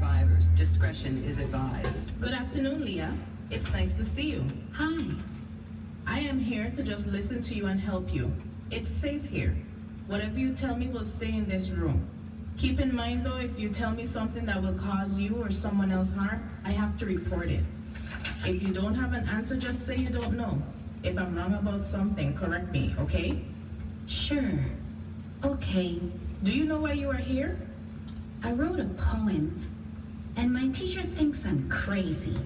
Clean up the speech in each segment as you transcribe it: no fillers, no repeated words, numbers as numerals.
survivors. Discretion is advised. Good afternoon, Leah. It's nice to see you. Hi. I am here to just listen to you and help you. It's safe here. Whatever you tell me will stay in this room. Keep in mind though, if you tell me something that will cause you or someone else harm, I have to report it. If you don't have an answer, just say you don't know. If I'm wrong about something, correct me, okay? Sure. Okay. Do you know why you are here? I wrote a poem, and my teacher thinks I'm crazy.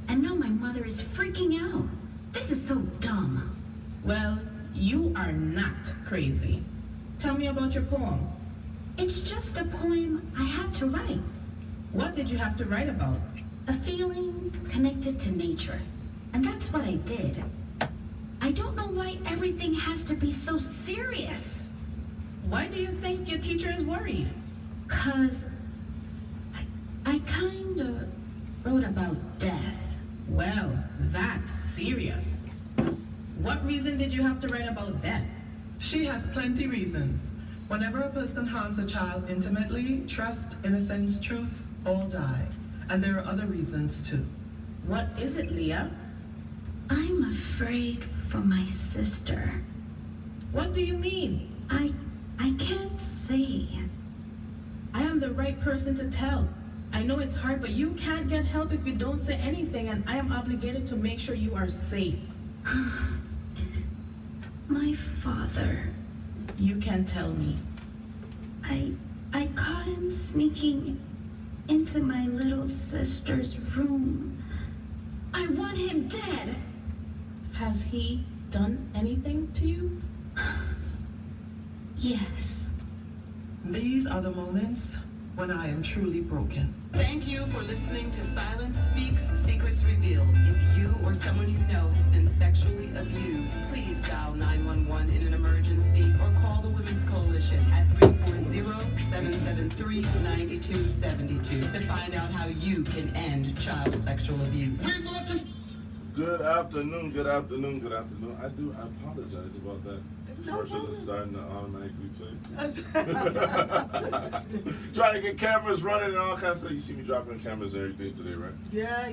And now my mother is freaking out. This is so dumb. Well, you are not crazy. Tell me about your poem. It's just a poem I had to write. What did you have to write about? A feeling connected to nature. And that's what I did. I don't know why everything has to be so serious. Why do you think your teacher is worried? 'Cause I kinda wrote about death. Well, that's serious. What reason did you have to write about death? She has plenty reasons. Whenever a person harms a child intimately, trust, innocence, truth, all die. And there are other reasons too. What is it, Leah? I'm afraid for my sister. What do you mean? I can't say. I am the right person to tell. I know it's hard, but you can't get help if you don't say anything, and I am obligated to make sure you are safe. My father. You can tell me. I caught him sneaking into my little sister's room. I want him dead. Has he done anything to you? Yes. These are the moments when I am truly broken. Thank you for listening to Silence Speaks, Secrets Revealed. If you or someone you know has been sexually abused, please dial 911 in an emergency or call the Women's Coalition at 340-773-9272 to find out how you can end child sexual abuse. Good afternoon, good afternoon, good afternoon. I apologize about that. Commercial is starting to automatically play. Trying to get cameras running and all kinds of stuff. You see me dropping cameras and everything today, right? Yeah.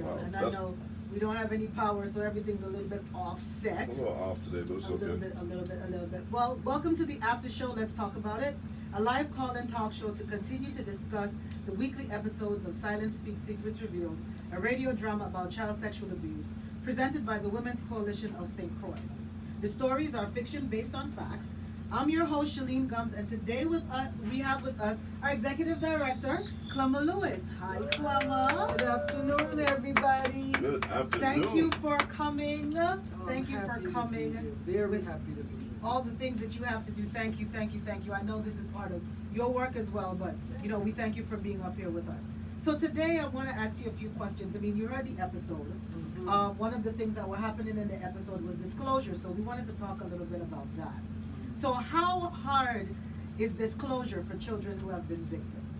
Wow, And I know we don't have any power, so everything's a little bit offset. A little off today, but it's A little bit. Well, welcome to the after show. Let's talk about it. A live call-in talk show to continue to discuss the weekly episodes of Silence Speaks, Secrets Revealed, a radio drama about child sexual abuse, presented by the Women's Coalition of St. Croix. The stories are fiction based on facts. I'm your host, Shalene Gums, and today we have with us our Executive Director, Clema Lewis. Hi, Clema. Good afternoon, everybody. Good afternoon. Thank you for coming. Thank you for happy to coming. be here. Very happy to be here. All the things that you have to do. Thank you. I know this is part of your work as well, but we thank you for being up here with us. So today I want to ask you a few questions. I mean, you heard the episode. One of the things that were happening in the episode was disclosure, so we wanted to talk a little bit about that. So how hard is disclosure for children who have been victims?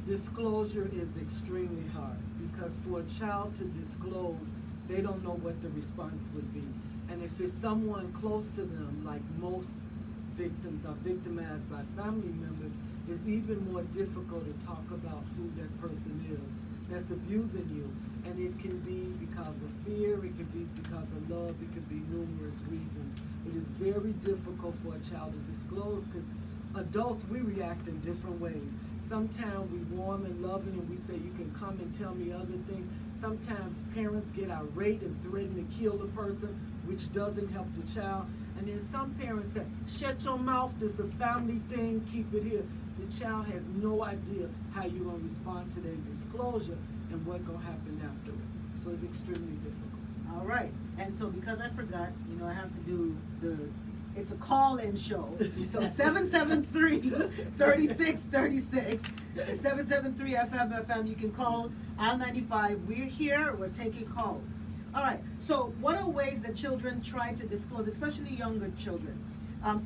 Disclosure is extremely hard because for a child to disclose, they don't know what the response would be. And if it's someone close to them, like most victims are victimized by family members, it's even more difficult to talk about who that person is that's abusing you. And it can be because of fear, it can be because of love, it can be numerous reasons. But it's very difficult for a child to disclose because adults, we react in different ways. Sometimes we warm and loving and we say, you can come and tell me other things. Sometimes parents get irate and threaten to kill the person, which doesn't help the child. And then some parents say, shut your mouth, this is a family thing, keep it here. The child has no idea how you're going to respond to their disclosure and what's going to happen afterward. So it's extremely difficult. All right. And so because I forgot, I have to do it's a call-in show. So 773-3636, 773-FM, you can call R95. We're here, we're taking calls. All right, so what are ways that children try to disclose, especially younger children,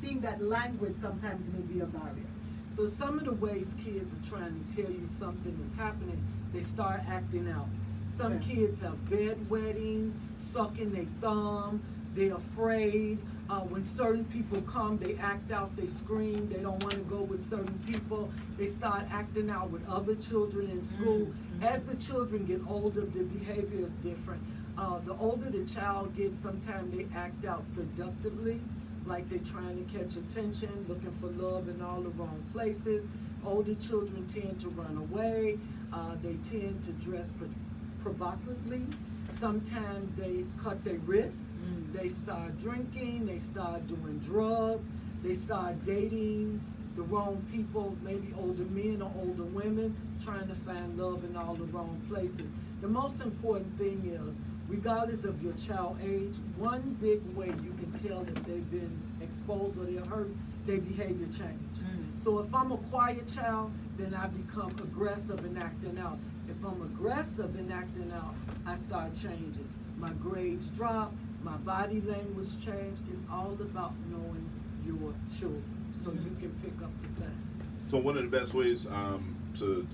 seeing that language sometimes may be a barrier? So some of the ways kids are trying to tell you something is happening, they start acting out. Some kids have bedwetting, sucking their thumb, they're afraid. When certain people come, they act out, they scream, they don't want to go with certain people. They start acting out with other children in school. As the children get older, the behavior is different. The older the child gets, sometimes they act out seductively, like they're trying to catch attention, looking for love in all the wrong places. Older children tend to run away. They tend to dress provocatively. Sometimes they cut their wrists. They start drinking. They start doing drugs. They start dating the wrong people, maybe older men or older women, trying to find love in all the wrong places. The most important thing is, regardless of your child age, one big way you can tell if they've been exposed or they're hurt, their behavior change. So if I'm a quiet child, then I become aggressive and acting out. If I'm aggressive and acting out, I start changing. My grades drop, my body language change. It's all about knowing your children, so you can pick up the signs. So one of the best ways to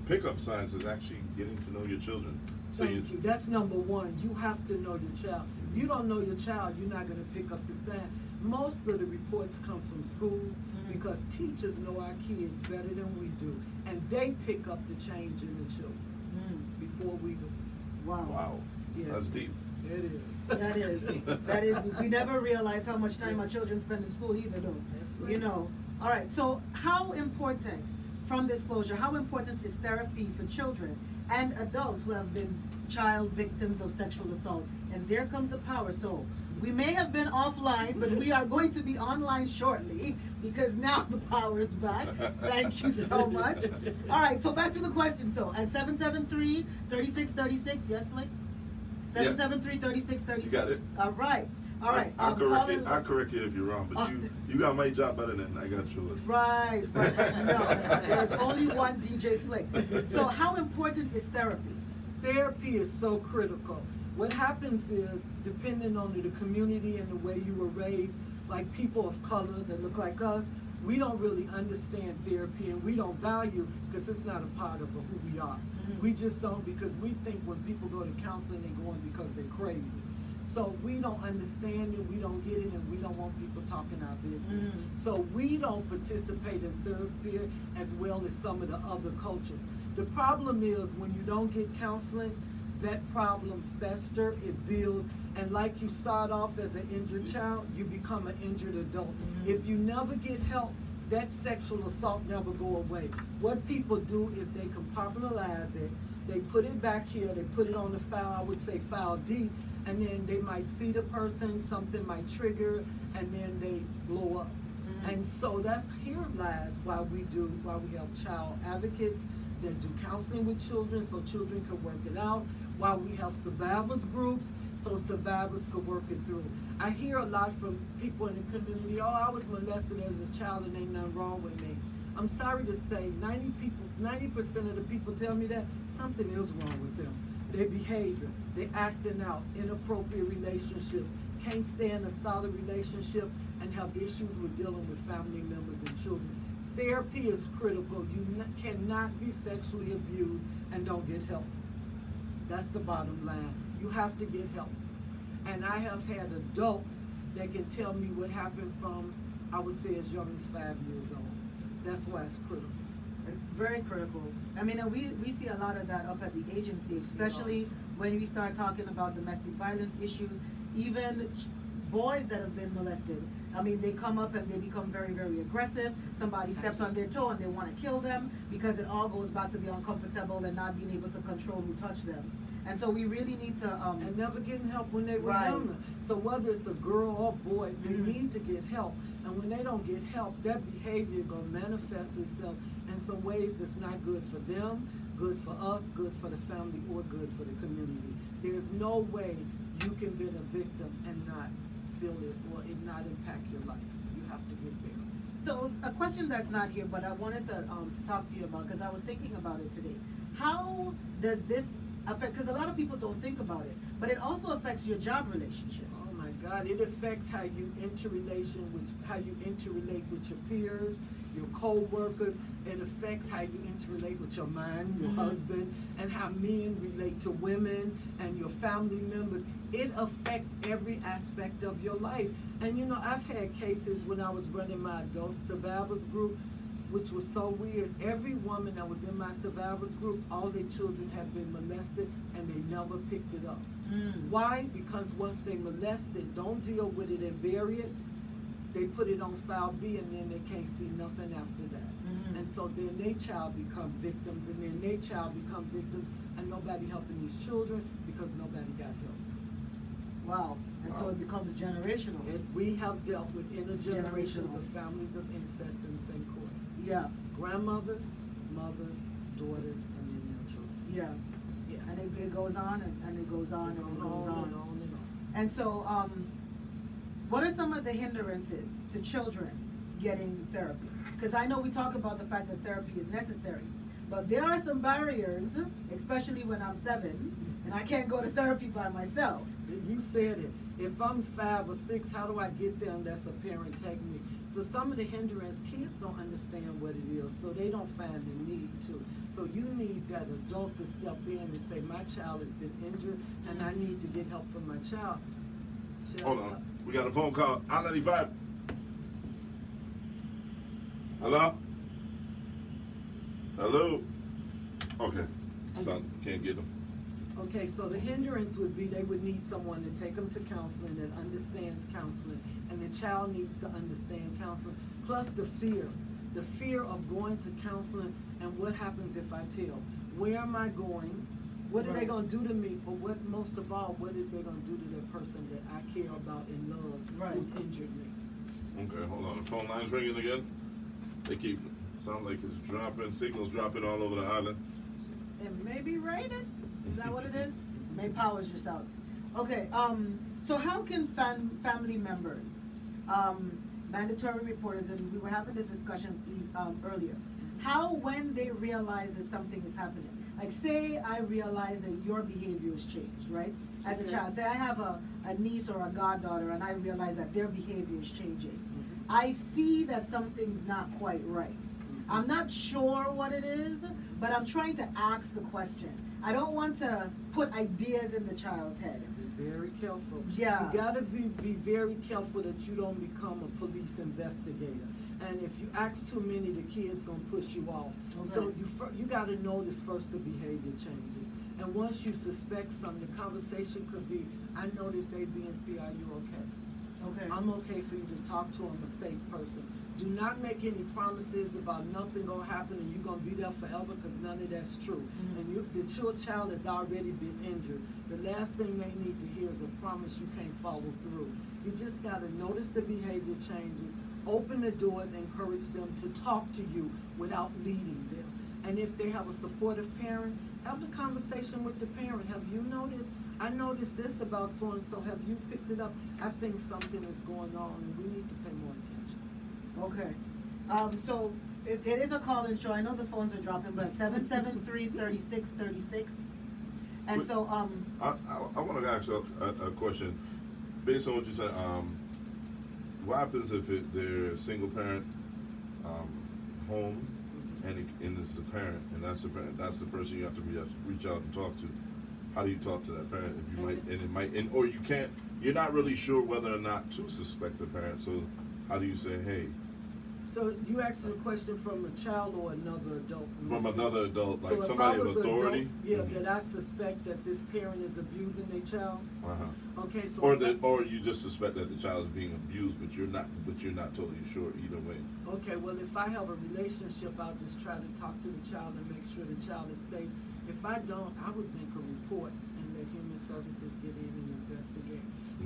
pick up signs is actually getting to know your children. So Thank you. That's number one. You have to know your child. If you don't know your child, you're not going to pick up the sign. Most of the reports come from schools because teachers know our kids better than we do, and they pick up the change in the children before we do. Wow. Yes. That's deep. It is. That is, we never realize how much time our children spend in school either, though. That's right. You know. All right, so how important, from disclosure, how important is therapy for children and adults who have been child victims of sexual assault? And there comes the power. So we may have been offline, but we are going to be online shortly because now the power is back. Thank you so much. All right, so back to the question. So at 773-3636, yes, Link? 773-3636. You got it. All right. All right. I'll correct you if you're wrong, but you got my job better than I got yours. Right. No, there's only one DJ Slick. So how important is therapy? Therapy is so critical. What happens is, depending on the community and the way you were raised, like people of color that look like us, we don't really understand therapy and we don't value because it's not a part of who we are. We just don't, because we think when people go to counseling, they're going because they're crazy. So we don't understand it, we don't get it, and we don't want people talking our business. So we don't participate in therapy as well as some of the other cultures. The problem is when you don't get counseling, that problem fester, it builds, and like you start off as an injured child, you become an injured adult. If you never get help, that sexual assault never go away. What people do is they compartmentalize it, they put it back here, they put it on the file, I would say file D, and then they might see the person, something might trigger, and then they blow up. And so here lies why we have child advocates that do counseling with children so children can work it out, why we have survivors groups so survivors could work it through. I hear a lot from people in the community, oh, I was molested as a child and ain't nothing wrong with me. I'm sorry to say, 90% of the people tell me that something is wrong with them. Their behavior, they're acting out, inappropriate relationships, can't stay in a solid relationship, and have issues with dealing with family members and children. Therapy is critical. You cannot be sexually abused and don't get help. That's the bottom line. You have to get help. And I have had adults that can tell me what happened from, I would say, as young as 5 years old. That's why it's critical. Very critical. I mean, and we see a lot of that up at the agency, especially when we start talking about domestic violence issues, even boys that have been molested. I mean, they come up and they become very, very aggressive. Somebody steps on their toe and they want to kill them because it all goes back to the uncomfortable and not being able to control who touched them. And so we really need to and never getting help when they were younger. So whether it's a girl or boy, they need to get help. And when they don't get help, that behavior gonna manifest itself in some ways that's not good for them, good for us, good for the family, or good for the community. There's no way you can be a victim and not feel it or it not impact your life. You have to get there. So a question that's not here, but I wanted to talk to you about, because I was thinking about it today. How does this affect, because a lot of people don't think about it, but it also affects your job relationships. Oh my God, it affects how you interrelate with your peers, your co-workers. It affects how you interrelate with your man, your Mhm. husband, and how men relate to women and your family members. It affects every aspect of your life. And you know, I've had cases when I was running my adult survivors group, which was so weird. Every woman that was in my survivors group, all their children had been molested and they never picked it up. Why? Because once they molest it, don't deal with it and bury it, they put it on file B and then they can't see nothing after that. And so then their child become victims and then their child become victims and nobody helping these children because nobody got help. Wow. And so it becomes generational. We have dealt with intergenerations Generational. of families of incest in St. Croix. Yeah, Grandmothers, mothers, daughters, and then their children. yeah. Yes. And it goes on and it goes on and it goes on. and on and on. And so, what are some of the hindrances to children getting therapy? Because I know we talk about the fact that therapy is necessary, but there are some barriers, especially when I'm 7 and I can't go to therapy by myself. You said it. If I'm 5 or 6, how do I get there unless a parent take me? So some of the hindrance, kids don't understand what it is, so they don't find the need to. So you need that adult to step in and say, my child has been injured and I need to get help for my child. Should I Hold stop? on. We got a phone call. I-95. Hello? Hello? Okay. Son, can't get them. Okay, so the hindrance would be they would need someone to take them to counseling that understands counseling, and the child needs to understand counseling. Plus the fear of going to counseling and what happens if I tell? Where am I going? What are they Right. gonna do to me? But what most of all, what is they gonna do to that person that I care about and love Right. who's injured me? Okay, hold on. The phone line's ringing again. They keep, sound like it's dropping, signals dropping all over the island. It may be raining. Is that what it is? Maybe power's just out. Okay, so how can family members, mandatory reporters, and we were having this discussion earlier, how when they realize that something is happening? Like say I realize that your behavior has changed, right? As a Okay. child, say I have a niece or a goddaughter and I realize that their behavior is changing. I see that something's not quite right. I'm not sure what it is, but I'm trying to ask the question. I don't want to put ideas in the child's head. Be very careful. Yeah. You gotta be very careful that you don't become a police investigator. And if you ask too many, the kid's gonna push you off. So Okay. you gotta notice first the behavior changes. And once you suspect something, the conversation could be, I notice A, B, and C, are you okay? Okay. I'm okay for you to talk to. I'm a safe person. Do not make any promises about nothing gonna happen and you're gonna be there forever, because none of that's true. And the child has already been injured. The last thing they need to hear is a promise you can't follow through. You just gotta notice the behavior changes, open the doors, encourage them to talk to you without leading them. And if they have a supportive parent, have the conversation with the parent. Have you noticed? I noticed this about so and so. Have you picked it up? I think something is going on and we need to pay more attention. Okay. So it is a call-in show. I know the phones are dropping, but 773-3636. And so, I want to ask you a question. Based on what you said, what happens if they're a single parent home and it's the parent, and that's the parent, that's the person you have to reach out and talk to? How do you talk to that parent if you or you can't, you're not really sure whether or not to suspect the parent, so how do you say, hey? So you asked a question from a child or another adult? From another adult, like So if somebody I of was an authority? adult, that I suspect that this parent is abusing their child? Uh-huh. Okay, so. Or you just suspect that the child is being abused, but you're not totally sure either way. Okay, well, if I have a relationship, I'll just try to talk to the child and make sure the child is safe. If I don't, I would make a report and let Human Services get in and investigate.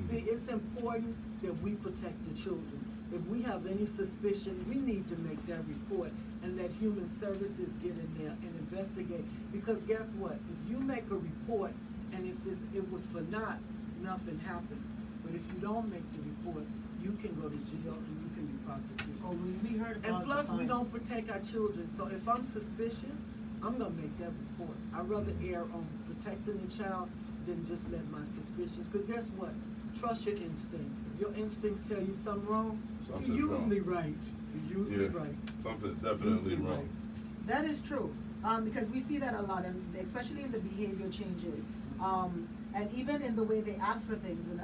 See, it's important that we protect the children. If we have any suspicion, we need to make that report and let Human Services get in there and investigate. Because guess what? If you make a report and if it was for naught, nothing happens. But if you don't make the report, you can go to jail and you can be prosecuted. oh, we heard about And plus, the we fine. don't protect our children. So if I'm suspicious, I'm gonna make that report. I'd rather err on protecting the child than just let my suspicions. Because guess what? Trust your instinct. If your instincts tell you something wrong, Something's you're usually wrong. right. You're usually right. Something definitely Usually wrong. right. That is true, because we see that a lot, and especially in the behavior changes, and even in the way they ask for things. And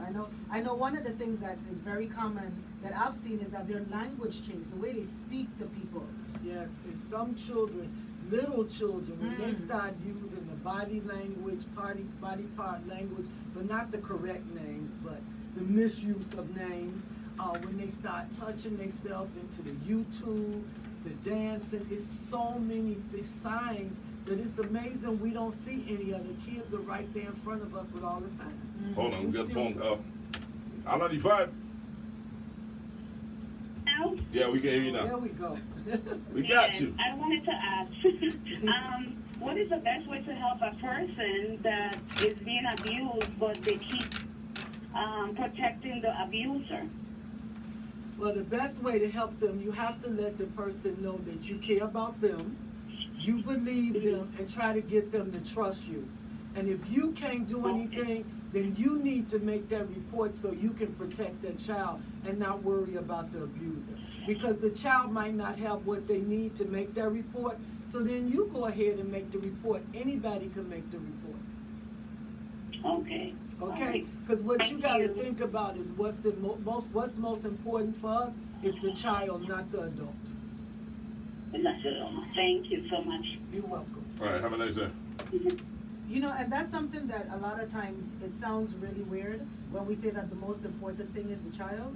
I know one of the things that is very common that I've seen is that their language changed, the way they speak to people. Yes, and some children, little children, when they start using the body language, body part language, but not the correct names, but the misuse of names, when they start touching themselves into the YouTube, the dancing, it's so many the signs that it's amazing we don't see any of the kids are right there in front of us with all the signs. Hold on, we got the phone Still- call. I'm 95. Now? Yeah, we can hear you There now. we go. We got Yes, you. I wanted to ask, what is the best way to help a person that is being abused, but they keep protecting the abuser? Well, the best way to help them, you have to let the person know that you care about them, you believe them, and try to get them to trust you. And if you can't do anything, then you need to make that report so you can protect that child and not worry about the abuser. Because the child might not have what they need to make that report, so then you go ahead and make the report. Anybody can make the report. Okay. Okay, because what you got to think about is what's most important for us is the child, not the adult. Thank you so much. You're welcome. All right, have a nice day. You know, and that's something that a lot of times it sounds really weird when we say that the most important thing is the child.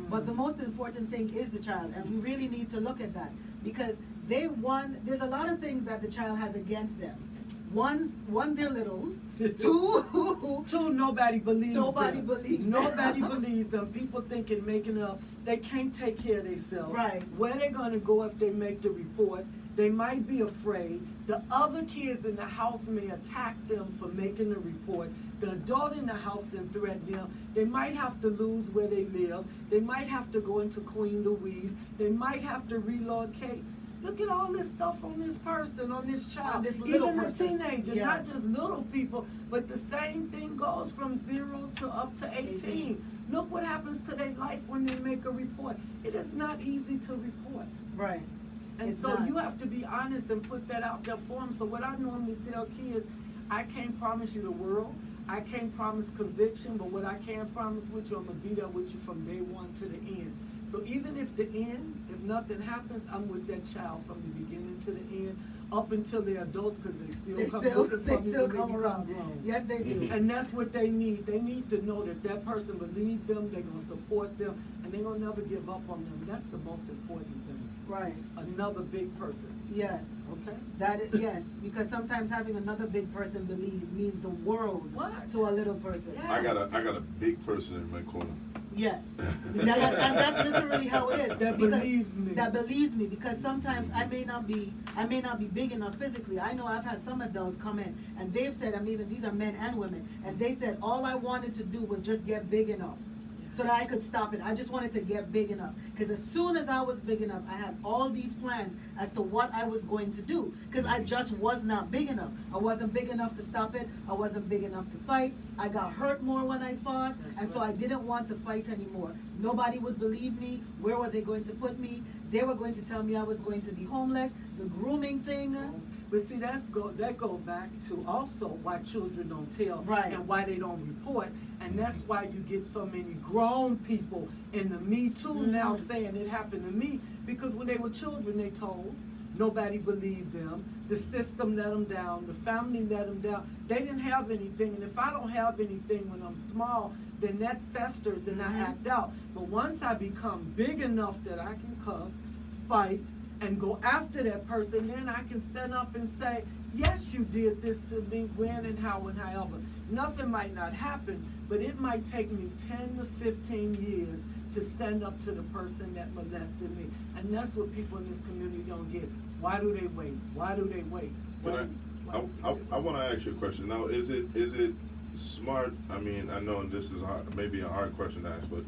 But the most important thing is the child, and we really need to look at that because there's a lot of things that the child has against them. One, they're little. Two, Nobody believes Nobody them. believes them. Nobody believes them. People thinking making up, they can't take care of themselves. Right. Where they gonna go if they make the report? They might be afraid. The other kids in the house may attack them for making the report. The adult in the house then threaten them. They might have to lose where they live. They might have to go into Queen Louise. They might have to relocate. Look at all this stuff on this person, on this child, On this little even person. the teenager, Yeah. not just little people, but the same thing goes from 0 to up to 18. Look what happens to their life when they make a report. It is not easy to report. right. And It's so not. you have to be honest and put that out there for them. So what I normally tell kids, I can't promise you the world. I can't promise conviction, but what I can promise with you, I'm gonna be there with you from day one to the end. So even if the end, if nothing happens, I'm with that child from the beginning to the end, up until they're adults, because they still come looking for They me still when come they around. become grown. Yes, they do. And that's what they need. They need to know that that person believes them, they're gonna support them, and they're gonna never give up on them. That's the most important thing. Right. Another big person, Yes. okay? That is, yes, because sometimes having another big person believe means the world What? to a little person. Yeah. I got a big person in my corner. Yes. And that's literally how it is. That Because- believes me. That believes me because sometimes I may not be big enough physically. I know I've had some adults come in and they've said, I mean, these are men and women, and they said all I wanted to do was just get big enough so that I could stop it. I just wanted to get big enough. Because as soon as I was big enough, I had all these plans as to what I was going to do. Because I just was not big enough. I wasn't big enough to stop it. I wasn't big enough to fight. I got hurt more when I fought. That's and so right. I didn't want to fight anymore. Nobody would believe me. Where were they going to put me? They were going to tell me I was going to be homeless. The grooming thing. But see, that go back to also why children don't tell Right. and why they don't report. And that's why you get so many grown people in the Me Too now saying it happened to me. Because when they were children, they told. Nobody believed them. The system let them down. The family let them down. They didn't have anything. And if I don't have anything when I'm small, then that festers and I act out. But once I become big enough that I can cuss, fight, and go after that person, then I can stand up and say, yes, you did this to me, when and how and however. Nothing might not happen, but it might take me 10 to 15 years to stand up to the person that molested me. And that's what people in this community don't get. Why do they wait? Why do they wait? I want to ask you a question. Now, is it smart? I mean, I know this is maybe a hard question to ask, but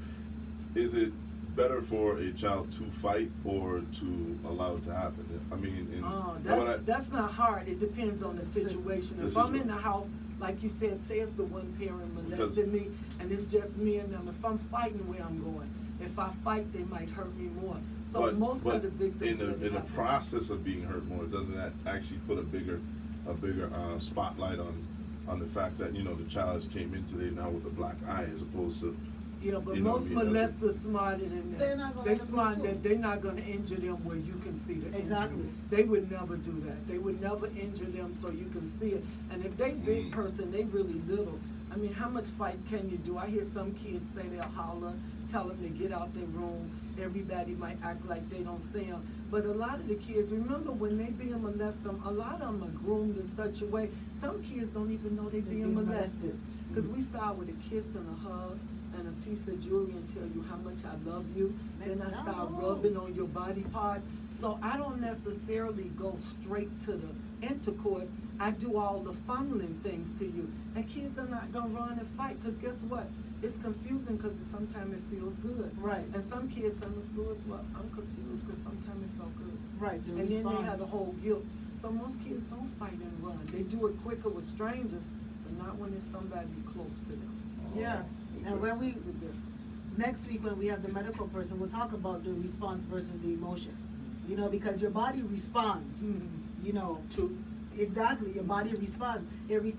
is it better for a child to fight or to allow it to happen? I mean, that's not hard. It depends on the situation. If I'm in the house, like you said, say it's the one parent molested me, and it's just me and them. If I'm fighting, where I'm going. If I fight, they might hurt me more. So But most of the victims in that the happen- process of being hurt more, doesn't that actually put a bigger spotlight on the fact that, you know, the child came in today now with a black eye as opposed to, Yeah, but you know most what I mean? molesters smarter than that. They're not gonna They let them smart go. that they're not gonna injure them where you can see the injuries. Exactly. They would never do that. They would never injure them so you can see it. And if they big person, they really little. I mean, how much fight can you do? I hear some kids say they'll holler, tell them to get out their room. Everybody might act like they don't see them. But a lot of the kids, remember when they being molested, a lot of them are groomed in such a way, some kids don't even know they're being molested. Because we start with a kiss and a hug and a piece of jewelry and tell you how much I love you. Then I start rubbing on your body parts. So I don't necessarily go straight to the intercourse. I do all the funneling things to you. And kids are not gonna run and fight, because guess what? It's confusing because sometimes it feels good. Right. And some kids in the school as well, I'm confused because sometimes it felt good. Right, the And then response. they have the whole guilt. So most kids don't fight and run. They do it quicker with strangers, but not when it's somebody close to them. Yeah, and when we, That's the difference. next week when we have the medical person, we'll talk about the response versus the emotion. You know, because your body responds, you know, to, exactly, your body responds.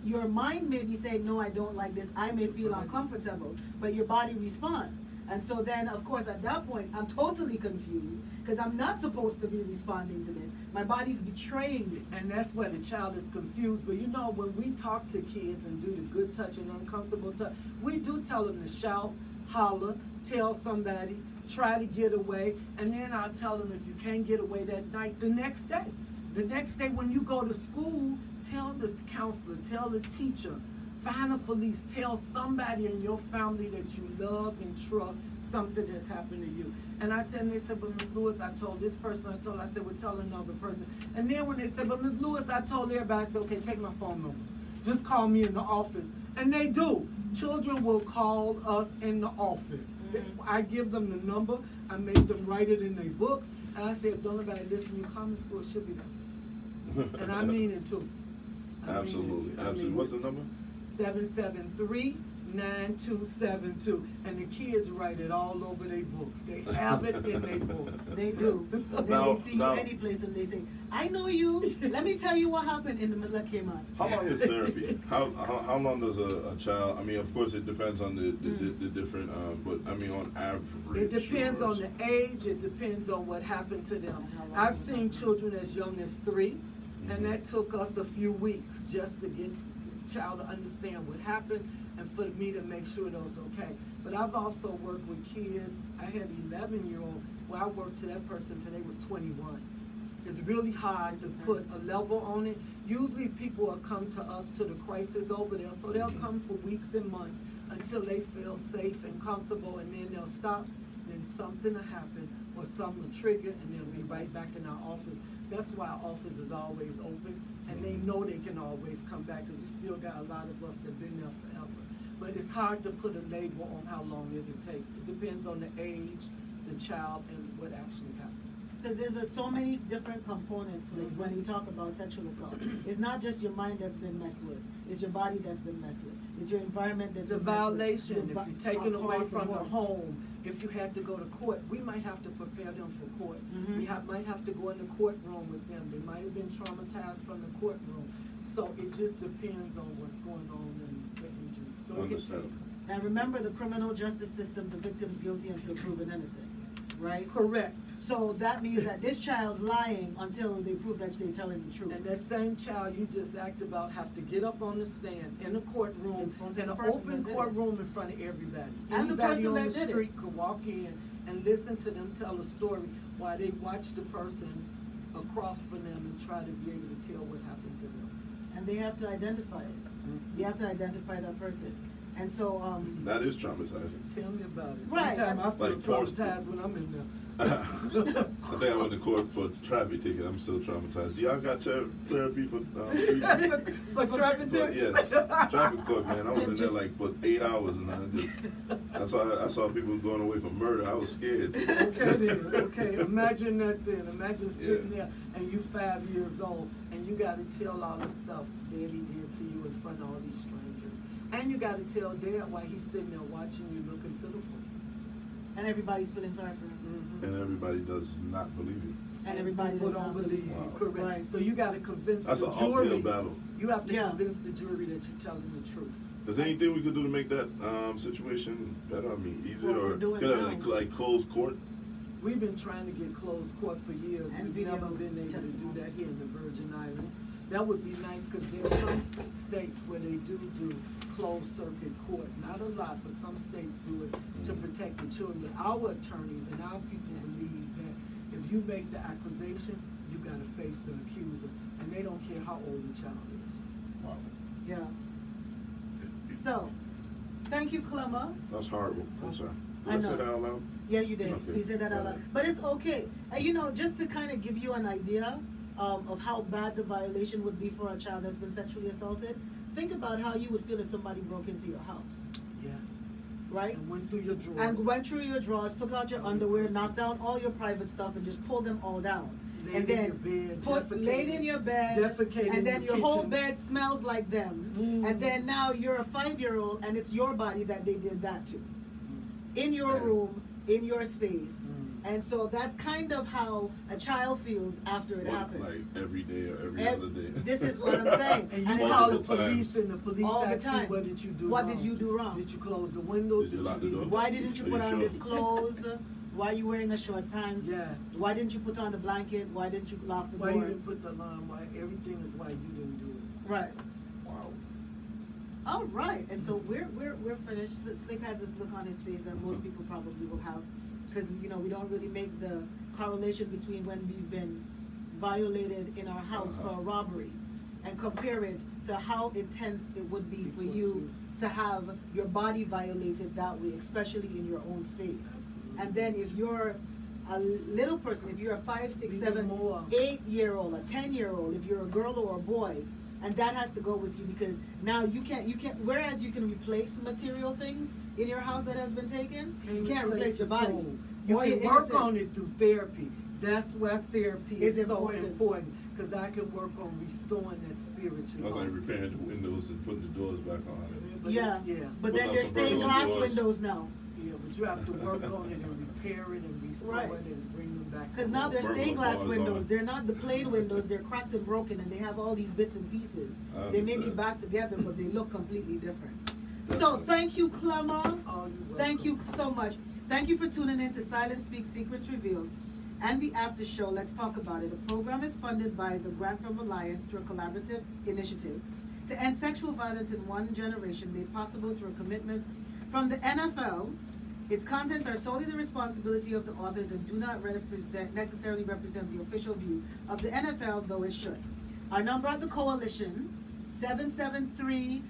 Your mind may be saying, no, I don't like this, I may feel uncomfortable, but your body responds. And so then, of course, at that point, I'm totally confused, because I'm not supposed to be responding to this. My body's betraying me. And that's where the child is confused. But you know, when we talk to kids and do the good touch and uncomfortable touch, we do tell them to shout, holler, tell somebody, try to get away. And then I'll tell them if you can't get away that night, the next day when you go to school, tell the counselor, tell the teacher, find the police, tell somebody in your family that you love and trust something has happened to you. And I tell them, they said, but Ms. Lewis, I told this person, I said, well, tell another person. And then when they said, but Ms. Lewis, I told everybody, I said, okay, take my phone number. Just call me in the office. And they do. Children will call us in the office. I give them the number, I make them write it in their books, and I say, if don't nobody listen, you come to school, it should be done. And I mean it too. Absolutely. What's the number? 773-9272, and the kids write it all over their books. They have it in their books. They do. And then they see you any place and they say, I know you, let me tell you what happened in the middle of Kmart. How long is therapy? How long does a child, I mean, of course, it depends on the different, but I mean, on average. It depends on the age, it depends on what happened to them. I've seen children as young as 3, and that took us a few weeks just to get the child to understand what happened and for me to make sure that was okay. But I've also worked with kids. I had an 11-year-old where I worked to that person till they was 21. It's really hard to put a level on it. Usually people will come to us to the crisis over there, so they'll come for weeks and months until they feel safe and comfortable, and then they'll stop, then something will happen or something will trigger, and they'll be right back in our office. That's why our office is always open, and they know they can always come back, because we still got a lot of us that been there forever. But it's hard to put a label on how long it takes. It depends on the age, the child, and what actually happens. Because there's so many different components, like when we talk about sexual assault. It's not just your mind that's been messed with, it's your body that's been messed with, it's your environment that's It's a been messed with. violation. If you're taken away across from the board. home, if you had to go to court, we might have to prepare them for court. Mhm. We might have to go in the courtroom with them. They might have been traumatized from the courtroom. So it just depends on what's going on and the injury. So it can take. Understandable. And remember, the criminal justice system, the victim's guilty until proven innocent, right? Correct. So that means that this child's lying until they prove that they're telling the truth. And that same child you just asked about have to get up on the stand in a In courtroom, front of in the an person open that did it. courtroom in front of everybody. And the person Anybody on that the did it. street could walk in and listen to them tell a story while they watch the person across from them and try to be able to tell what happened to them. And they have to identify it. You have to identify that person. And so, That is traumatizing. Tell me about it. Right. Sometimes I feel Like forced- traumatized when I'm in there. I think I went to court for a traffic ticket. I'm still traumatized. Y'all got therapy for For traffic tickets? Yes, traffic court, man. I was in there like for 8 hours, and I saw people going away for murder. I was scared. Okay then, okay, imagine that then, imagine sitting Yeah. there and you 5 years old and you gotta tell all this stuff Daddy did to you in front of all these strangers. And you gotta tell Dad why he's sitting there watching you looking pitiful. And everybody's feeling sorry for him. And everybody does not believe you. And everybody people does don't not believe Wow. you. Correct. Right. So you gotta convince That's the an uphill jury. battle. You have to Yeah. convince the jury that you're telling the truth. Is there anything we could do to make that situation better? I mean, easier, What we're or doing could I, now. like close court? We've been trying to get closed court for years. And We've never video been able to do testimony. that here in the Virgin Islands. That would be nice, because there's some states where they do closed circuit court. Not a lot, but some states do it to protect the children. But our attorneys and our people believe that if you make the accusation, you gotta face the accuser, and they don't care how old the child is. Wow. Yeah. So, thank you, Clema. That's horrible. I'm sorry. Did I I say know. that out loud? Yeah, you did. Okay. You said that out loud. But it's okay. And just to kind of give you an idea of how bad the violation would be for a child that's been sexually assaulted, think about how you would feel if somebody broke into your house, Yeah. right? And went through your drawers. And went through your drawers, took out your underwear, knocked down all your private stuff, and just pulled them all down. Laid And in then your bed, laid in your bed, defecated in and then the your whole kitchen. bed smells like them. Mm. And then now you're a 5-year-old, and it's your body that they did that to, in your Yeah. room, in your space. Mm. And so that's kind of how a child feels after it happens. Like every day or every Ev- other day. This is what I'm saying. And And you it call the multiple police, and the police All the ask you, time. what did you do What wrong? did you do wrong? Did you close the windows? Did you lock the door? Why didn't you Are put you on sure? this clothes? Why are you wearing a short pants? Yeah. Why didn't you put on the blanket? Why didn't you lock the Why door? you didn't put the alarm? Why everything is why you didn't do it? Right. Wow. All right. And so we're finished. Slick has this look on his face that most people probably will have, because we don't really make the correlation between when we've been violated in our house for a robbery, and compare it to how intense it would be for you to have your body violated that way, especially in your own space. And then if you're a little person, if you're a 5, 6, Even 7, more. 8-year-old, a 10-year-old, if you're a girl or a boy, and that has to go with you, because now you can't, whereas you can replace material things in your house that has been taken, you can't replace your body. soul. You or can your work innocence. on it through therapy. That's why therapy Is is so important. important, because I can work on restoring that spiritual. That's like house. repairing the windows and putting the doors back on it. But Yeah, it's- yeah. but Put then up there's some stained burglar glass doors. windows now. Yeah, but you have to work on it and repair it and restore Right. it and bring them back. Because to now life. they're Burglar stained glass bars on windows. it. They're not the plain windows. They're cracked and broken, and they have all these bits and pieces. I They may be understand. back together, but they look completely different. So thank you, Clema. Oh, you're Thank you welcome. so much. Thank you for tuning in to Silence Speak Secrets Revealed and the After Show. Let's talk about it. The program is funded by the Grant from RALIANCE through a collaborative initiative to end sexual violence in one generation, made possible through a commitment from the NFL. Its contents are solely the responsibility of the authors and do not necessarily represent the official view of the NFL, though it should. Our number at the coalition, 773-9272.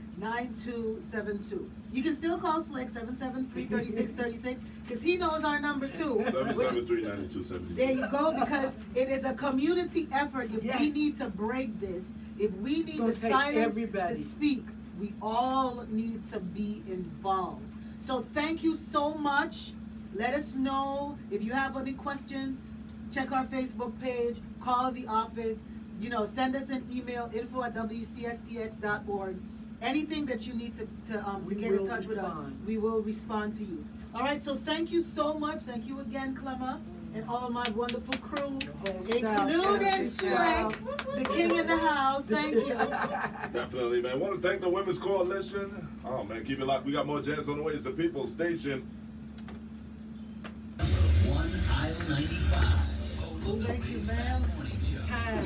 You can still call Slick, 773-3636, because he knows our number too. 773-9272. There you go, because it is a community effort. If we Yes. need to break this, if we need gonna the take silence everybody. to speak, we all need to be involved. So thank you so much. Let us know if you have any questions. Check our Facebook page, call the office, send us an email, info@wcstx.org. Anything that you need to We get in will touch with us, respond. we will respond to you. All right, so thank you so much. Thank you again, Clema, and all my wonderful crew, The whole staff, including family staff. Slick, the king in the house. Thank you. Definitely, man. Want to thank the Women's Coalition. Oh, man, keep it locked. We got more jams on the way. It's the People's Station. One Aisle 95. Thank you, ma'am. Time.